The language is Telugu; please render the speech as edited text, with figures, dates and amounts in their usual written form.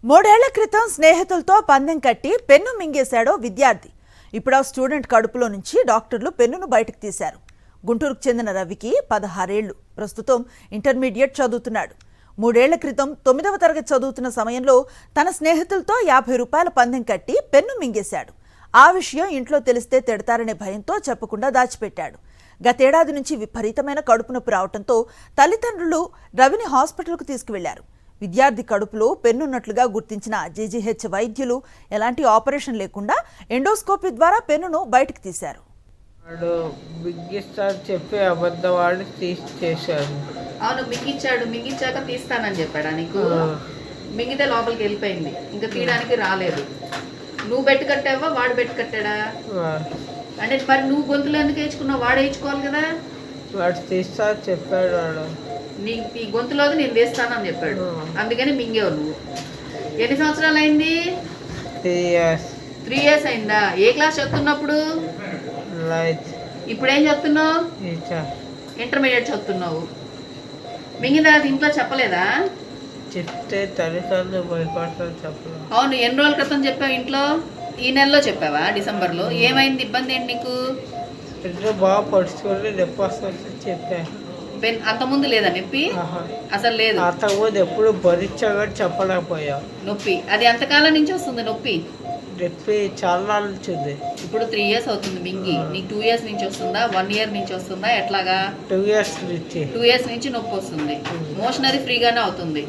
మూడేళ్ల క్రితం స్నేహితులతో పందెం కట్టి పెన్ను మింగేశాడో విద్యార్థి. ఇప్పుడు ఆ స్టూడెంట్ కడుపులో నుంచి డాక్టర్లు పెన్నును బయటకు తీశారు. గుంటూరుకు చెందిన రవికి 16 ఏళ్లు. ప్రస్తుతం ఇంటర్మీడియట్ చదువుతున్నాడు. 3 ఏళ్ల క్రితం 9వ తరగతి చదువుతున్న సమయంలో తన స్నేహితులతో 50 రూపాయల పందెం కట్టి పెన్ను మింగేశాడు. ఆ విషయం ఇంట్లో తెలిస్తే తిడతారనే భయంతో చెప్పకుండా దాచిపెట్టాడు. గతేడాది నుంచి విపరీతమైన కడుపు నొప్పి రావడంతో తల్లిదండ్రులు రవిని హాస్పిటల్కు తీసుకువెళ్లారు. విద్యార్థి కడుపులో పెన్నున్నట్లుగా గుర్తించిన జీజీహెచ్ వైద్యులు ఎలాంటి ఆపరేషన్ లేకుండా ఎండోస్కోపీ ద్వారా పెన్నును బయటకు తీశారు. చెప్పి అబద్ధవాడు చేశాడు. అవును, మింగిచ్చాక తీస్తానని చెప్పాడా నీకు? మింగితే లోపలికి వెళ్ళిపోయింది, ఇంకా తీయడానికి రాలేదు. నువ్వు బెట్టు కట్టావా వాడు బెట్టు కట్టాడా? అంటే మరి నువ్వు గొంతులో ఎందుకు వేయించుకున్నావు? వాడు వేయించుకోవాలి కదా. వాడు తీస్తా చెప్పాడు. వాడు ఈ గొంతులో నేను తీస్తానని చెప్పాడు, అందుకని మింగేవు నువ్వు. ఎన్ని సంవత్సరాలు అయింది? 3 years అయిందా? ఏ క్లాస్ చదువుతున్నప్పుడు? ఇప్పుడు ఏం చదువుతున్నావు? ఇంటర్మీడియట్ చదువుతున్నావు. మింగిన తర్వాత ఇంట్లో చెప్పలేదా? చెప్తే తల్లిదండ్రులు భయపడతారు. చెప్పలేదు. అవును, ఎన్ని రోజుల క్రితం చెప్పావు ఇంట్లో? ఈ నెలలో చెప్పావా? డిసెంబర్లో. ఏమైంది? ఇబ్బంది ఏంటి నీకు? ఇంట్లో బాగా పడుచుకొని నొప్పి వస్తుంది చెప్పాను. అంతకుముందు లేదా నొప్పి? అసలు లేదు. అంతకుముందు ఎప్పుడు భరించా కానీ చెప్పలేకపోయా నొప్పి. అది ఎంతకాలం నుంచి వస్తుంది నొప్పి? నొప్పి చాలా నుంచి ఉంది. ఇప్పుడు 3 years అవుతుంది మింగి. నీకు 2 years నుంచి వస్తుందా? 1 year నుంచి వస్తుందా? ఎట్లాగా? 2 years నుంచి. 2 years నుంచి నొప్పి వస్తుంది. మోషనరీ ఫ్రీగానే అవుతుంది.